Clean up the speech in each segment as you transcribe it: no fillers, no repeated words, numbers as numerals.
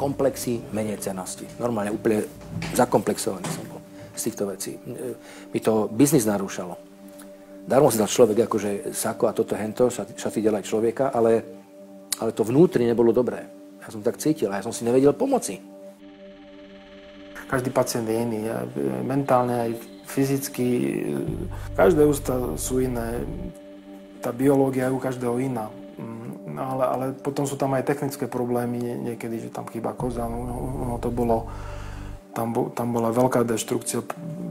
komplexy, menej cennosti. Normálne úplne zakomplexovaný som bol z týchto vecí. Mi to biznis narúšalo. Darmo si dal človek akože sako a toto hento, šaty delaj človeka, ale to vnútri nebolo dobré. Ja som tak cítil a ja som si nevedel pomoci. Každý pacient je iný, aj mentálne, aj fyzicky. Každé ústa sú iné. Tá biológia je u každého iná. Ale potom sú tam aj technické problémy niekedy, že tam chýba koza. To bolo, tam bola veľká deštrukcia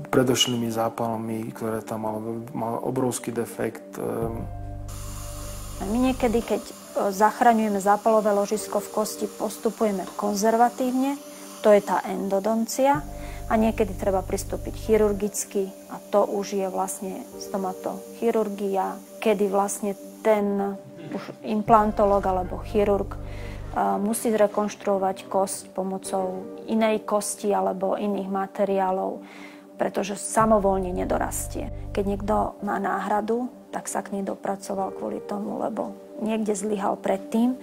predošlými zápalmi, ktoré tam mal obrovský defekt. My niekedy, keď zachraňujeme zápalové ložisko v kosti, postupujeme konzervatívne, to je tá endodoncia, a niekedy treba pristúpiť chirurgicky, a to už je vlastne stomatochirurgia, kedy vlastne ten už implantológ alebo chirurg musí zrekonštruovať kosť pomocou inej kosti alebo iných materiálov, pretože samovolne nedorastie. Keď niekto má náhradu, tak sa k nej dopracoval kvôli tomu, lebo niekde zlyhal predtým.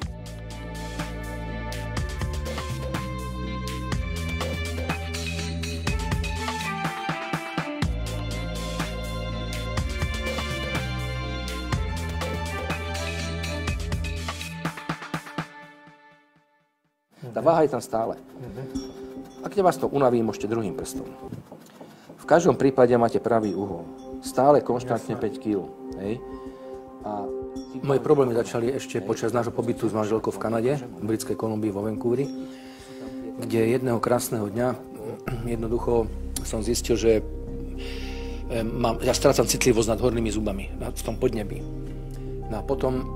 Tá váha je tam stále. Ak vás to unaví, môžete druhým prstom. V každom prípade máte pravý uhol. Stále konštantne 5 kg. A moje problémy začali ešte počas nášho pobytu s manželkou v Kanade, v Britskej Kolumbii vo Vancouveri, kde jedného krásneho dňa jednoducho som zistil, že ja strácam citlivosť nad hornými zubami, v tom podnebí. No a potom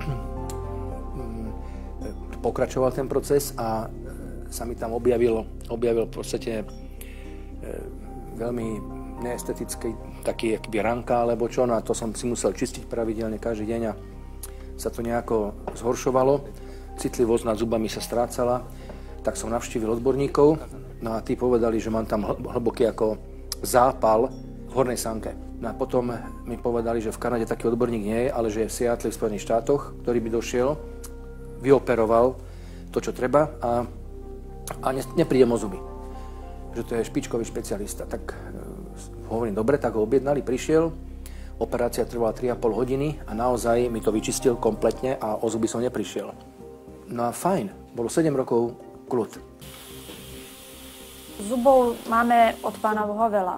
pokračoval ten proces a sa mi tam objavil v podstate veľmi neestetický taký akby ranka alebo čo, no a to som si musel čistiť pravidelne každý deň a sa to nejako zhoršovalo. Citlivosť nad zubami sa strácala, tak som navštívil odborníkov, no a tí povedali, že mám tam hlboký ako zápal v hornej sanke. No a potom mi povedali, že v Kanade taký odborník nie je, ale že je v Seattle v Spojených štátoch, ktorý by došiel, vyoperoval to, čo treba a nepríde o zuby. Že to je špičkový špecialista. Tak hovorím, dobre, tak ho objednali, prišiel, operácia trvala 3,5 hodiny a naozaj mi to vyčistil kompletne a o zuby som neprišiel. No a fajn, bolo 7 rokov kľud. Zubov máme od Pána Boha veľa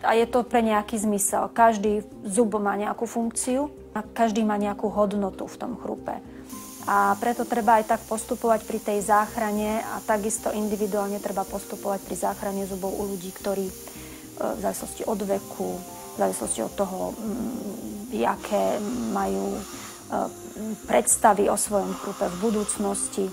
a je to pre nejaký zmysel. Každý zub má nejakú funkciu a každý má nejakú hodnotu v tom chrupe. A preto treba aj tak postupovať pri tej záchrane a takisto individuálne treba postupovať pri záchrane zubov u ľudí, ktorí v závislosti od veku, v závislosti od toho, aké majú predstavy o svojom chrupe v budúcnosti.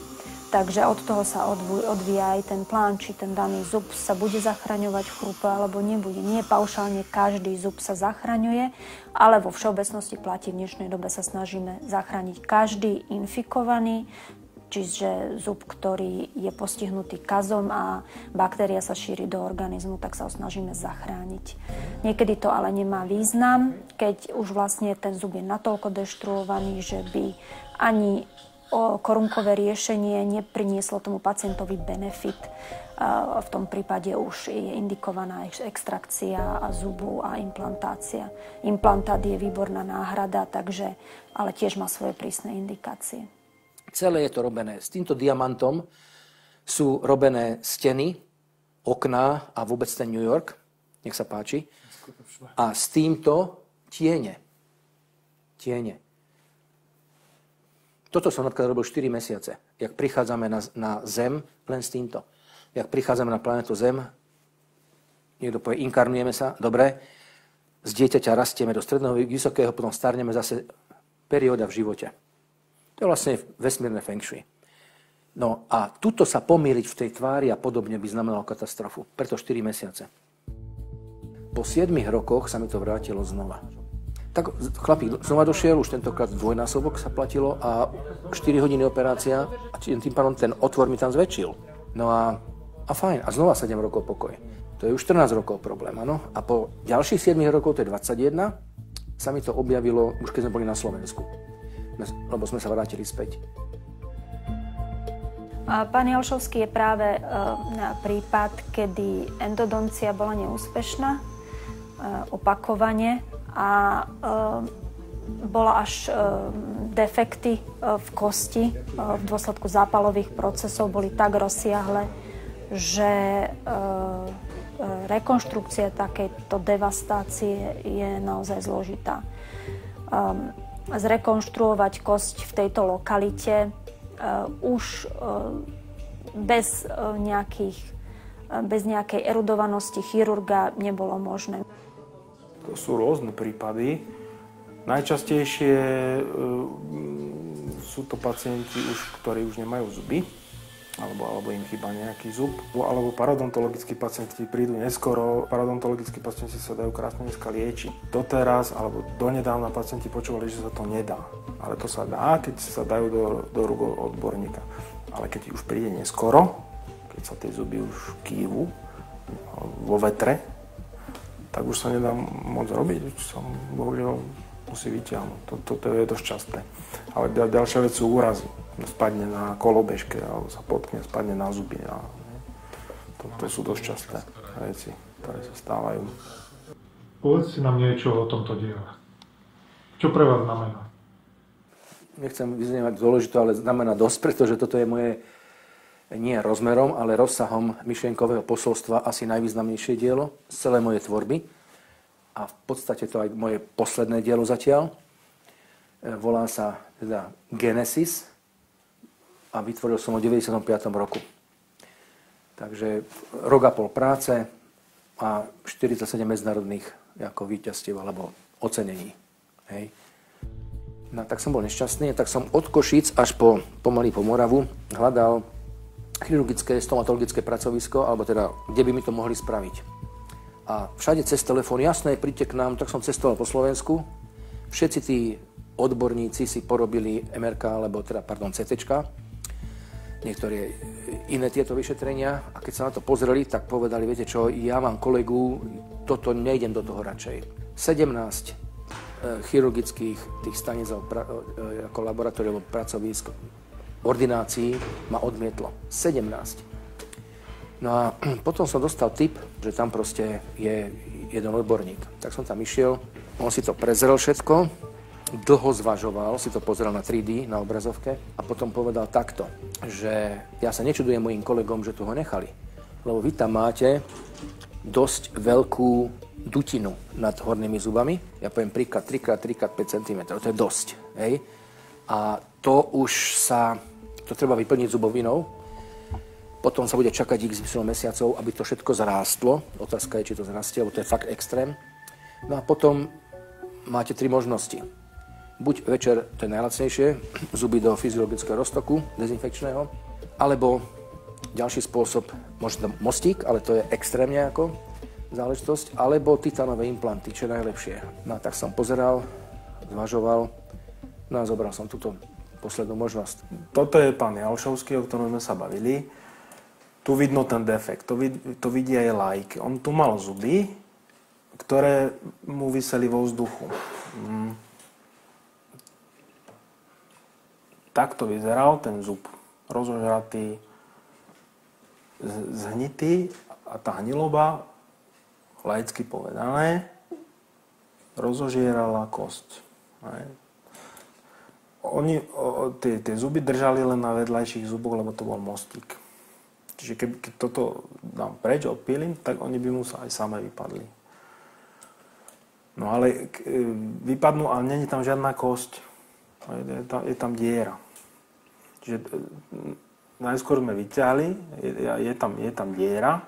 Takže od toho sa odvíja aj ten plán, či ten daný zub sa bude zachraňovať v chrupe alebo nebude. Nie paušálne každý zub sa zachraňuje, ale vo všeobecnosti platí, v dnešnej dobe sa snažíme zachrániť každý infikovaný, čiže zub, ktorý je postihnutý kazom a baktéria sa šíri do organizmu, tak sa ho snažíme zachrániť. Niekedy to ale nemá význam, keď už vlastne ten zub je natoľko deštruovaný, že by ani korunkové riešenie neprinieslo tomu pacientovi benefit. V tom prípade už je indikovaná extrakcia zubu a implantácia. Implantát je výborná náhrada, ale tiež má svoje prísne indikácie. Celé je to robené. S týmto diamantom sú robené steny, okná a vôbec ten New York. Nech sa páči. A s týmto tiene. Toto som napríklad robil 4 mesiace. Jak prichádzame na Zem, len s týmto. Jak prichádzame na planetu Zem, niekto povie, inkarnujeme sa, dobre, z dieťaťa rastieme do stredného vysokého, potom starneme zase perióda v živote. To je vlastne vesmírne feng shui. No a tuto sa pomýliť v tej tvári a podobne by znamenalo katastrofu. Preto 4 mesiace. Po 7 rokoch sa mi to vrátilo znova. Tak chlapík znova došiel, už tentokrát dvojnásobok sa platilo a 4 hodiny operácia a tým pádom ten otvor mi tam zväčšil. No a fajn, a znova 7 rokov pokoj. To je už 14 rokov problém, áno. A po ďalších 7 rokov, to je 21, sa mi to objavilo, už keď sme boli na Slovensku. Lebo sme sa vrátili späť. Pán Jalšovský je práve prípad, kedy endodoncia bola neúspešná opakovane a bola až defekty v kosti v dôsledku zápalových procesov boli tak rozsiahle, že rekonštrukcia takejto devastácie je naozaj zložitá. Zrekonštruovať kosť v tejto lokalite už bez nejakej erudovanosti chirurga nebolo možné. To sú rôzne prípady. Najčastejšie sú to pacienti, ktorí už nemajú zuby, alebo im chýba nejaký zub, alebo parodontologickí pacienti prídu neskoro. Parodontologickí pacienti sa dajú krásne dneska liečiť. Doteraz, alebo donedávna pacienti počúvali, že sa to nedá. Ale to sa dá, keď sa dajú do rúk odborníka. Ale keď už príde neskoro, keď sa tie zuby už kývu vo vetre, tak už sa nedá moc robiť. Už sa bohužiaľ musí vyťahnuť. Toto je dosť časté. Ale ďalšia vec sú úrazy. Spadne na kolobežke, alebo sa potkne, spadne na zuby. To sú dosť časté veci, ktoré sa stávajú. Povedz si nám niečo o tomto diele. Čo pre vás znamená? Nechcem vyznievať dôležité, ale znamená dosť, pretože toto je moje nie rozmerom, ale rozsahom myšlienkového posolstva asi najvýznamnejšie dielo z celej mojej tvorby. A v podstate to aj moje posledné dielo zatiaľ. Volá sa teda Genesis a vytvoril som ho v 95. roku. Takže rok a pol práce a 47 medzinárodných ako víťazstiev alebo ocenení. Hej. No tak som bol nešťastný, tak som od Košíc až pomaly po Moravu hľadal chirurgické, stomatologické pracovisko, alebo teda, kde by mi to mohli spraviť. A všade cez telefón, jasné, príďte k nám, tak som cestoval po Slovensku. Všetci tí odborníci si porobili MRK, alebo teda, CTčka, niektoré iné tieto vyšetrenia. A keď sa na to pozreli, tak povedali, viete čo, ja mám kolegu, toto nejdem do toho radšej. 17 chirurgických tých staníc ako laboratórií alebo pracovísk, ordinácií ma odmietlo. 17. No a potom som dostal tip, že tam proste je jeden odborník. Tak som tam išiel, on si to prezrel všetko, dlho zvažoval, si to pozrel na 3D, na obrazovke a potom povedal takto, že ja sa nečudujem mojim kolegom, že tu ho nechali, lebo vy tam máte dosť veľkú dutinu nad hornými zubami. Ja poviem príklad 3x5 cm, to je dosť. Hej? A to už to treba vyplniť zubovinou. Potom sa bude čakať x mesiacov, aby to všetko zrástlo. Otázka je, či to zrastie, lebo to je fakt extrém. No a potom máte 3 možnosti. Buď večer, to je najlacnejšie, zuby do fyziologického roztoku, dezinfekčného, alebo ďalší spôsob, možno mostík, ale to je extrémne ako záležitosť, alebo titánové implanty, čo je najlepšie. No tak som pozeral, zvažoval, no a zobral som túto poslednú možnosť. Toto je pán Jalšovský, o ktorom sme sa bavili. Tu vidno ten defekt, to vidí aj laik. On tu mal zuby, ktoré mu viseli vo vzduchu. Takto vyzeral ten zub. Rozožratý, zhnitý a tá hniloba, laicky povedané, rozožierala kosť. Tie zuby držali len na vedľajších zuboch, lebo to bol mostík. Čiže keď toto dám preč, odpílim, tak oni by mu sa aj same vypadli. No ale vypadnú, ale nie je tam žiadna kosť. Je tam diera. Čiže najskôr sme vyťahli, je tam diera.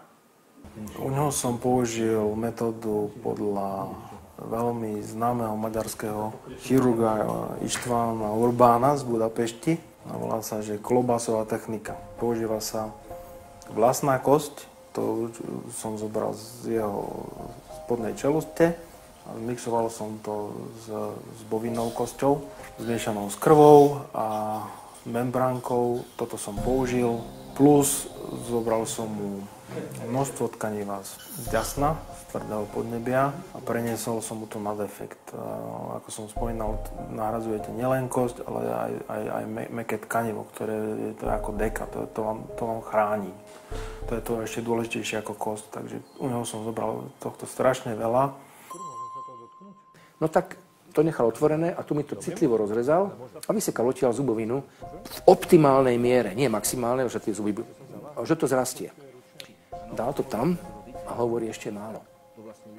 U neho som použil metódu podľa veľmi známeho maďarského chirurga Istvána Urbána z Budapešti. Volá sa, že klobásová technika. Používa sa vlastná kosť, to som zobral z jeho spodnej čeluste a mixoval som to s bovinnou kosťou, zmiešanou s krvou a membránkou. Toto som použil, plus zobral som mu Množstvo tkaniva z ďasna, z tvrdého podnebia a preniesol som mu to na defekt. Ako som spomínal, nahrazujete nielen kosť, ale aj mäkké tkanivo, ktoré je to ako deka, to vám chráni. To je to ešte dôležitejšie ako kosť, takže u neho som zobral tohto strašne veľa. No tak to nechal otvorené a tu mi to citlivo rozrezal a vysekal odtiaľ zubovinu v optimálnej miere, nie maximálnej, že tie zuby, že to zrastie. Dal to tam a hovorí ešte málo.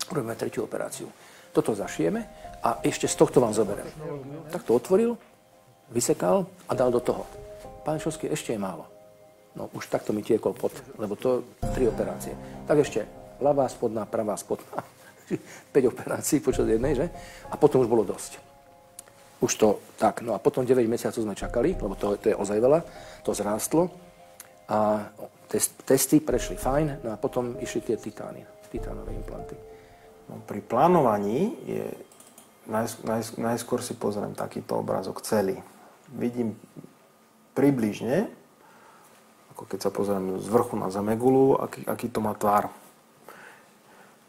Robíme tretiu operáciu. Toto zašijeme a ešte z tohto vám zoberiem. Tak to otvoril, vysekal a dal do toho. Pán Šovský, ešte je málo. No už takto mi tiekol pot, lebo to 3 operácie. Tak ešte ľavá spodná, pravá spodná. 5 operácií počas jednej, že? A potom už bolo dosť. Už to tak. No a potom 9 mesiacov sme čakali, lebo to je ozaj veľa. To zrástlo. A testy prešli fajn. No a potom išli tie titánové implanty. No, pri plánovaní je najskôr si pozriem takýto obrázok celý. Vidím približne, ako keď sa pozriem z vrchu na zemegulu, aký to má tvar.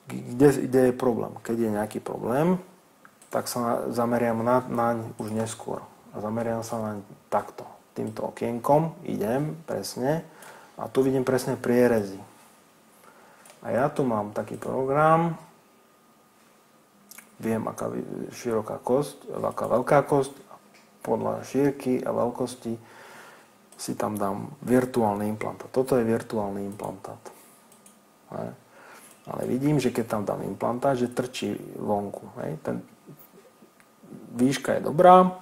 Kde je problém? Keď je nejaký problém, tak sa zameriam naň už neskôr. A zameriam sa naň takto. Týmto okienkom idem presne a tu vidím presne prierezy. A ja tu mám taký program, viem, aká široká kosť, aká veľká kosť, podľa šírky a veľkosti si tam dám virtuálny implantát. Toto je virtuálny implantát. Ale vidím, že keď tam dám implantát, že trčí vonku. Výška je dobrá,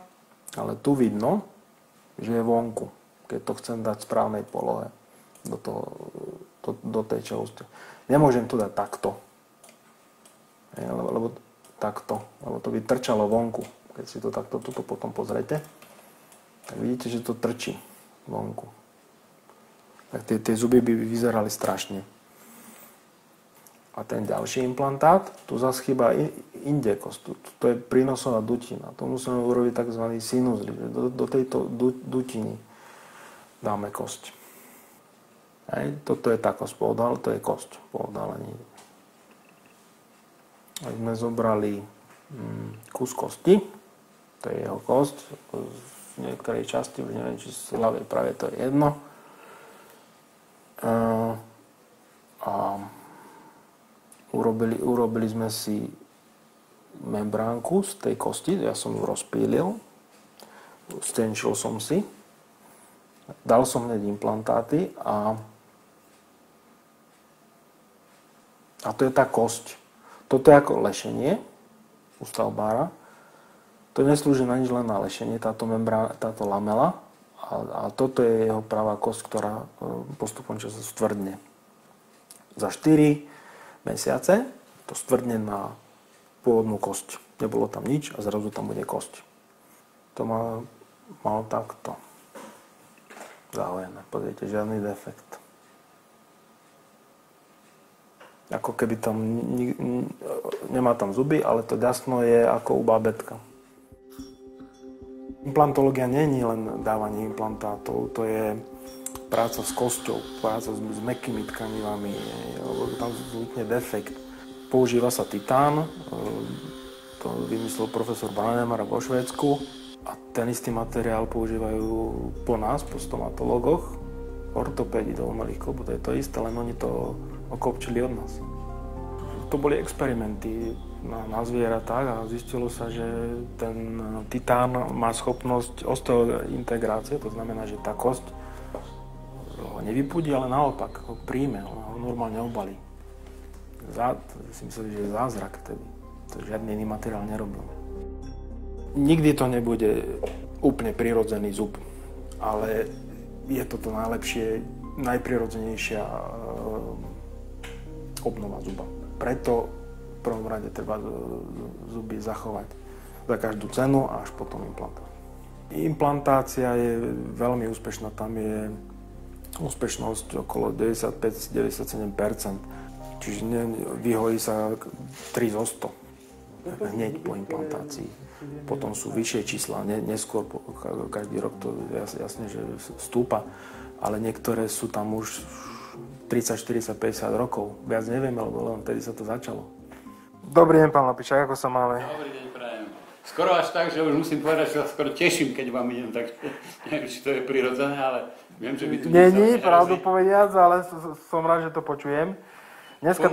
ale tu vidno, že je vonku, keď to chcem dať v správnej polohe do tej čelosti. Nemôžem to dať takto. Lebo to by trčalo vonku. Keď si to takto tuto potom pozrete, tak vidíte, že to trčí vonku. Tak tie zuby by vyzerali strašne. A ten ďalší implantát, tu zase chýba inde kosť. To je prínosová dutina. To musíme urobiť tzv. Sinus lift. Do tejto dutiny dáme kosť. Toto je tá kosť po odhalení, to je kosť po odhalení. A sme zobrali kus kosti, to je jeho kosť, v niektorej časti, už neviem, či z ľavej, pravej, to je jedno. A urobili sme si membránku z tej kosti, ja som ju rozpílil, stenčil som si, dal som hneď implantáty a to je tá kosť. Toto je ako lešenie u stavbára. To neslúži na nič, len na lešenie, táto lamela. A toto je jeho pravá kosť, ktorá postupom času stvrdne. Za 4 mesiace to stvrdne na pôvodnú kosť. Nebolo tam nič a zrazu tam bude kosť. To malo takto zahojené. Pozrite, žiadny defekt. Ako keby tam nemá tam zuby, ale to ďasno je ako u bábätka. Implantológia nie je len dávanie implantátov, to je práca s kosťou, práca s mäkkými tkanivami, tam vznikne defekt. Používa sa titán, to vymyslel profesor Bannemar vo Švédsku a ten istý materiál používajú po nás, po stomatologoch, ortopédi do umelých klbov, to je to isté, len oni to okopčili od nás. To boli experimenty na zvieratách a zistilo sa, že ten titán má schopnosť osteointegrácie, to znamená, že tá kosť ho nevypudí, ale naopak ho príjme, ho normálne obalí. Si mysleli, že je zázrak vtedy. To žiadny iný materiál nerobil. Nikdy to nebude úplne prirodzený zub, ale je to najlepšie, najprirodzenejšia obnova zuba. Preto v prvom rade treba zuby zachovať za každú cenu a až potom implantát. Implantácia je veľmi úspešná, tam je úspešnosť okolo 95-97%, čiže vyhojí sa 3 zo 100 hneď po implantácii. Potom sú vyššie čísla, neskôr každý rok to jasne, že stúpa, ale niektoré sú tam už 30, 40, 50 rokov. Viac nevieme, lebo len vtedy sa to začalo. Dobrý deň, pán Lapičák, ako sa máme? Dobrý deň, prajem. Skoro až tak, že už musím povedať, že sa skoro teším, keď vám idem, tak neviem, či to je prirodzené, ale viem, že by tu... Nie, pravdu povediac, ale som rád, že to počujem. Dneska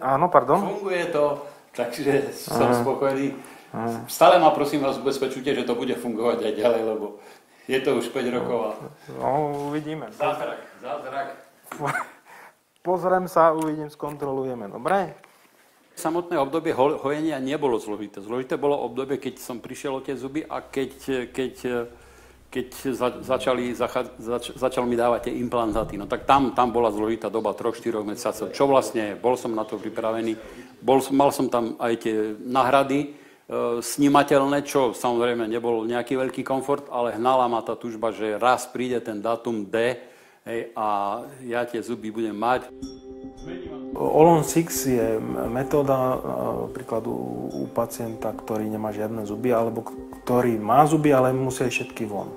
áno, pardon? Funguje to, takže som spokojný. Stále ma prosím vás ubezpečujte, že to bude fungovať aj ďalej, lebo je to už 5 rokov. No, uvidíme. Zázrak. Pozriem sa, uvidím, skontrolujeme, dobre? Samotné obdobie hojenia nebolo zložité. Zložité bolo obdobie, keď som prišiel o tie zuby a keď začal mi dávať tie implantáty. No tak tam bola zložitá doba 3-4 mesiacov. Čo vlastne, bol som na to pripravený. Mal som tam aj tie náhrady snímateľné, čo samozrejme nebol nejaký veľký komfort, ale hnala ma tá tužba, že raz príde ten dátum D, hej, a ja tie zuby budem mať. Olon 6 je metóda príkladu u pacienta, ktorý nemá žiadne zuby, alebo ktorý má zuby, ale musia všetky von.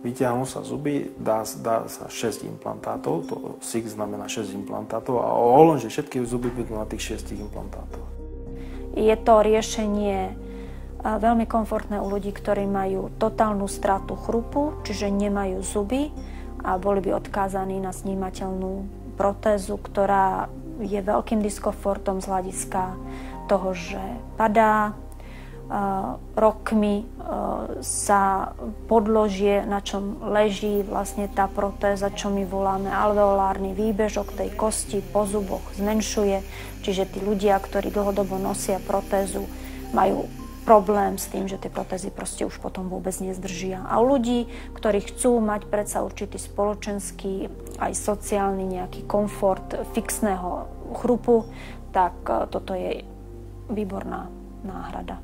Vyťahnú sa zuby, dá sa 6 implantátov, to 6 znamená 6 implantátov, a Olon, že všetky zuby budú na tých 6 implantátoch. Je to riešenie veľmi komfortné u ľudí, ktorí majú totálnu stratu chrupu, čiže nemajú zuby a boli by odkázaní na snímateľnú protézu, ktorá je veľkým diskomfortom z hľadiska toho, že padá, rokmi sa podložie, na čom leží vlastne tá protéza, čo my voláme alveolárny výbežok tej kosti po zuboch zmenšuje. Čiže tí ľudia, ktorí dlhodobo nosia protézu, majú problém s tým, že tie protézy proste už potom vôbec nezdržia. A u ľudí, ktorí chcú mať predsa určitý spoločenský aj sociálny nejaký komfort fixného chrupu, tak toto je výborná náhrada.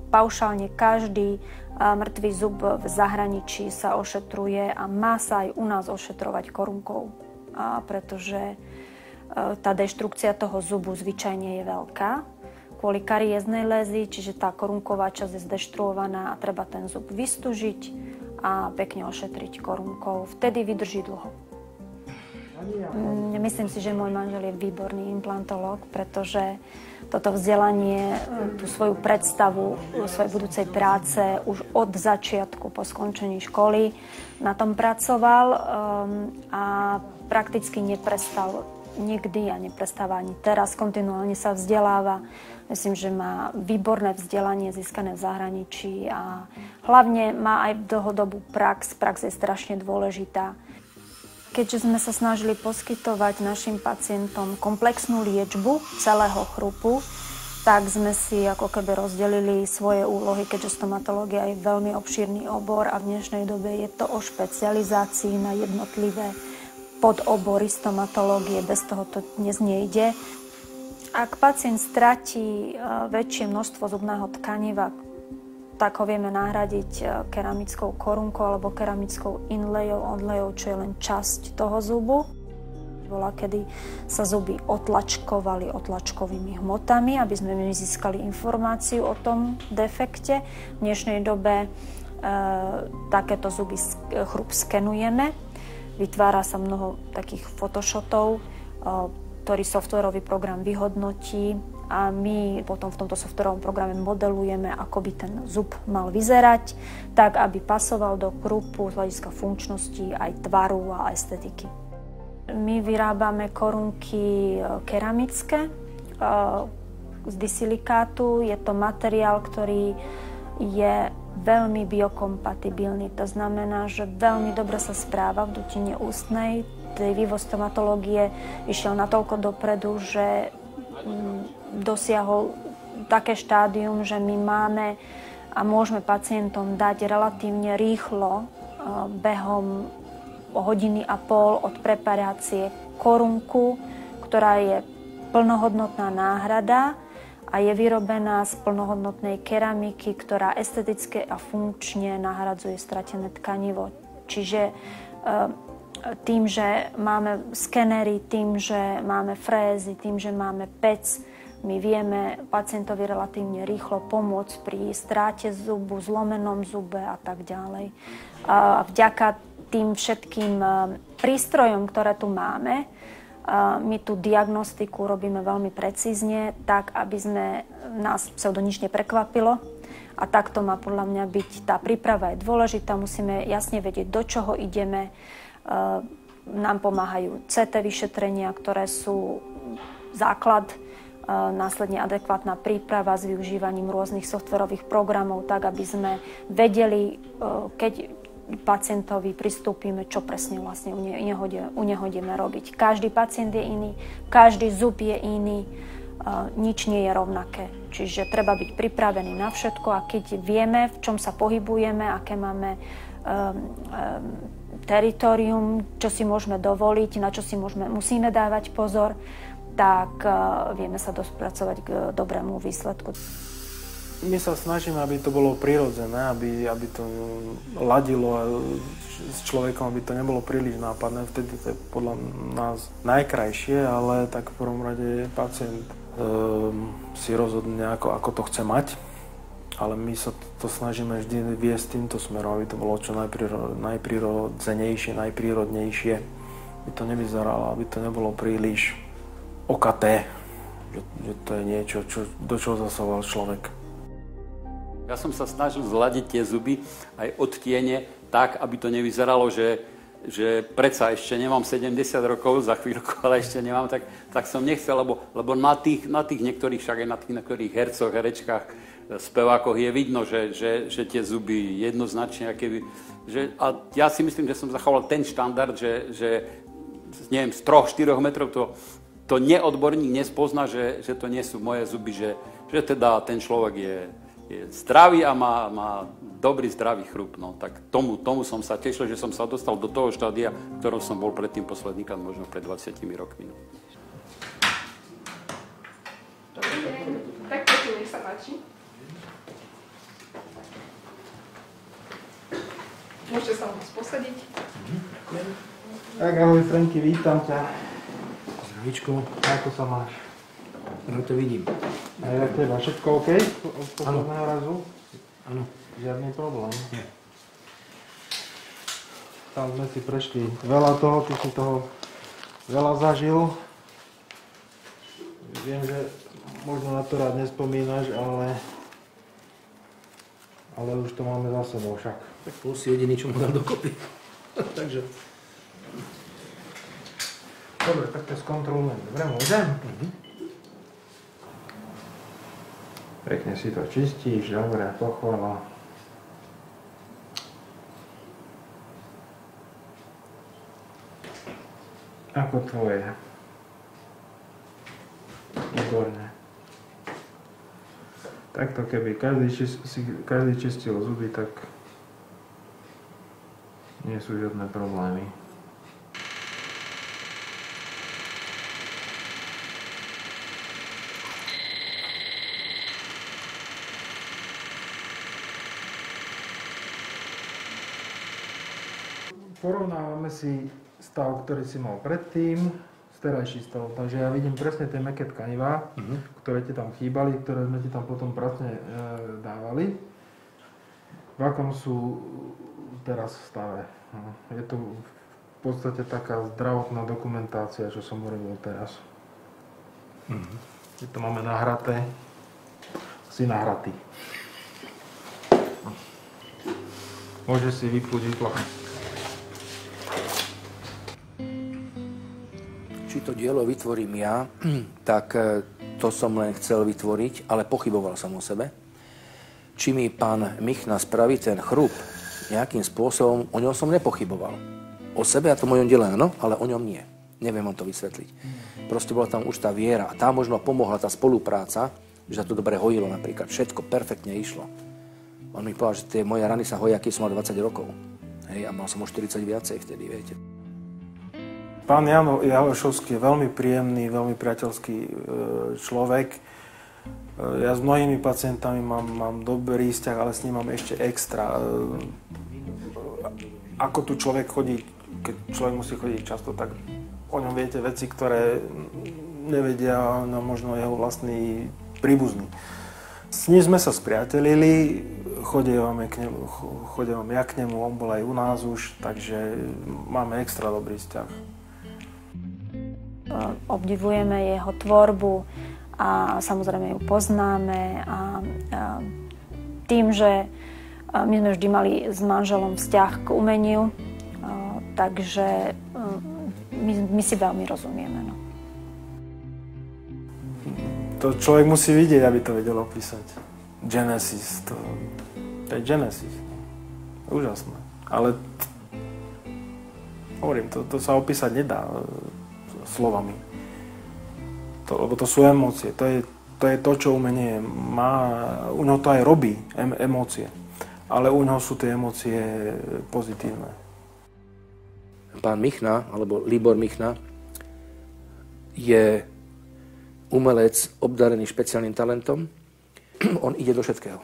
Paušálne každý mŕtvý zub v zahraničí sa ošetruje a má sa aj u nás ošetrovať korunkou, pretože tá deštrukcia toho zubu zvyčajne je veľká kvôli kariéznej lézy, čiže tá korunková časť je zdeštruovaná a treba ten zub vystúžiť a pekne ošetriť korunkou. Vtedy vydrží dlho. Myslím si, že môj manžel je výborný implantológ, pretože toto vzdelanie, tú svoju predstavu svojej budúcej práce už od začiatku po skončení školy na tom pracoval a prakticky neprestal nikdy a neprestáva ani teraz, kontinuálne sa vzdeláva. Myslím, že má výborné vzdelanie získané v zahraničí a hlavne má aj dlhodobú prax. Prax je strašne dôležitá. Keďže sme sa snažili poskytovať našim pacientom komplexnú liečbu celého chrupu, tak sme si ako keby rozdelili svoje úlohy, keďže stomatológia je veľmi obšírny obor a v dnešnej dobe je to o špecializácii na jednotlivé podobory stomatológie. Bez toho to dnes nejde. Ak pacient stratí väčšie množstvo zubného tkaniva, tak ho vieme nahradiť keramickou korunkou alebo keramickou inlejou, onlejou, čo je len časť toho zubu. Bola, kedy sa zuby otlačkovali otlačkovými hmotami, aby sme získali informáciu o tom defekte. V dnešnej dobe takéto zuby chrup skenujeme. Vytvára sa mnoho takých photoshotov, ktorý softwarový program vyhodnotí a my potom v tomto softwarovom programe modelujeme, ako by ten zub mal vyzerať, tak aby pasoval do chrupu z hľadiska funkčnosti, aj tvaru a estetiky. My vyrábame korunky keramické z disilikátu. Je to materiál, ktorý je veľmi biokompatibilný. To znamená, že veľmi dobre sa správa v dutine ústnej. Tej vývoz stomatológie išiel natoľko dopredu, že dosiahol také štádium, že my máme a môžeme pacientom dať relatívne rýchlo, behom hodiny a pol od preparácie korunku, ktorá je plnohodnotná náhrada a je vyrobená z plnohodnotnej keramiky, ktorá esteticky a funkčne nahradzuje stratené tkanivo. Čiže tým, že máme skenery, tým, že máme frézy, tým, že máme pec, my vieme pacientovi relatívne rýchlo pomôcť pri stráte zubu, zlomenom zube a tak ďalej. A vďaka tým všetkým prístrojom, ktoré tu máme, My tú diagnostiku robíme veľmi precízne, tak aby nás pseudonič neprekvapilo. A takto má podľa mňa byť. Tá príprava je dôležitá, musíme jasne vedieť, do čoho ideme. Nám pomáhajú CT vyšetrenia, ktoré sú základ, následne adekvátna príprava s využívaním rôznych softverových programov, tak aby sme vedeli, keď pacientovi pristúpime, čo presne vlastne u neho ideme robiť. Každý pacient je iný, každý zub je iný, nič nie je rovnaké. Čiže treba byť pripravený na všetko a keď vieme, v čom sa pohybujeme, aké máme teritorium, čo si môžeme dovoliť, na čo si musíme dávať pozor, tak vieme sa dopracovať k dobrému výsledku. My sa snažíme, aby to bolo prirodzené, aby to ladilo s človekom, aby to nebolo príliš nápadné. Vtedy to je podľa nás najkrajšie, ale tak v prvom rade pacient si rozhodne, ako to chce mať. Ale my sa to snažíme vždy viesť týmto smerom, aby to bolo čo najprirodzenejšie, najprírodnejšie. Aby to nevyzeralo, aby to nebolo príliš okaté, že to je niečo, do čoho zasahoval človek. Ja som sa snažil zladiť tie zuby aj od tiene tak, aby to nevyzeralo, že predsa ešte nemám 70 rokov za chvíľku, ale ešte nemám, tak som nechcel, lebo na tých niektorých, však aj na tých niektorých hercoch, herečkách, spevákoch je vidno, že tie zuby jednoznačne, a ja si myslím, že som zachoval ten štandard, že neviem, z 3-4 metrov to neodborník nespozná, že to nie sú moje zuby, že teda ten človek je zdravý a má dobrý, zdravý chrup. No, tak tomu som sa tešil, že som sa dostal do toho štádia, v ktorom som bol predtým poslednýkrát, možno pred 20 rokmi. No. Dobrý deň. Tak poďte, nech sa páči. Môžete sa môcť posadiť. Ďakujem. Tak, ahoj Franky, vítam ťa. Zdravíčko. Ako sa máš? No to vidím. A ja teba, všetko OK? Od posledného razu? Áno. Žiadny problém? Nie. Tam sme si prešli veľa toho, ty si toho veľa zažil. Viem, že možno na to rád nespomínaš, ale už to máme za sebou však. Tak bol si jediný, čo mu dal dokopy. Takže. Dobre, tak to skontrolujem. Dobre, môžem? Pekne si to čistíš, dobre, pochvala. Ako tvoje? Výborne. Takto keby každý čistil zuby, tak nie sú žiadne problémy. Porovnávame si stav, ktorý si mal predtým, s terajší stav. Takže ja vidím presne tie mäkké tkanivá, ktoré ti tam chýbali, ktoré sme ti tam potom pracne dávali. V akom sú teraz v stave. Je to v podstate taká zdravotná dokumentácia, čo som urobil teraz. Keď to máme nahraté, si nahratý. Môžeš si vypnúť výplach. Či to dielo vytvorím ja, tak to som len chcel vytvoriť, ale pochyboval som o sebe. Či mi pán Michna spraví ten chrup nejakým spôsobom, o ňom som nepochyboval. O sebe a to mojom diele áno, ale o ňom nie. Neviem vám to vysvetliť. Proste bola tam už tá viera a tá možno pomohla, tá spolupráca, že sa to dobre hojilo napríklad. Všetko perfektne išlo. On mi povedal, že tie moje rany sa hoja, keď som mal 20 rokov. Hej, a mal som o 40 viacej vtedy, viete. Pán Jano Javošovský je veľmi príjemný, veľmi priateľský človek. Ja s mnohými pacientami mám dobrý vzťah, ale s ním mám ešte extra. Ako tu človek chodí, keď človek musí chodiť často, tak o ňom viete veci, ktoré nevedia možno jeho vlastní príbuzní. S ním sme sa spriatelili, chodievam ja k nemu, on bol aj u nás už, takže máme extra dobrý vzťah. Obdivujeme jeho tvorbu a samozrejme ju poznáme a tým, že my sme vždy mali s manželom vzťah k umeniu, takže my si veľmi rozumieme. No. To človek musí vidieť, aby to vedel opísať. Genesis, to je Genesis. Úžasné. Ale hovorím, to sa opísať nedá slovami. Lebo to sú emócie. To je to, čo umenie má. U ňoho to aj robí, emócie. Ale u ňoho sú tie emócie pozitívne. Pán Michna, alebo Libor Michna, je umelec obdarený špeciálnym talentom. On ide do všetkého.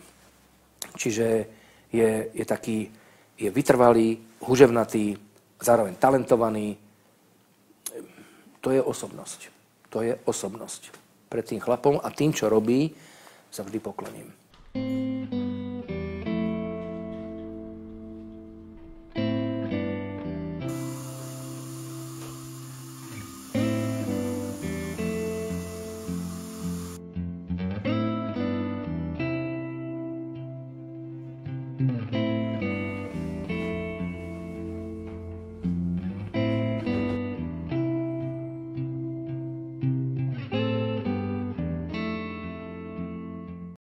Čiže je taký, je vytrvalý, huževnatý, zároveň talentovaný. To je osobnosť. To je osobnosť. Pred tým chlapom a tým, čo robí, sa vždy pokloním.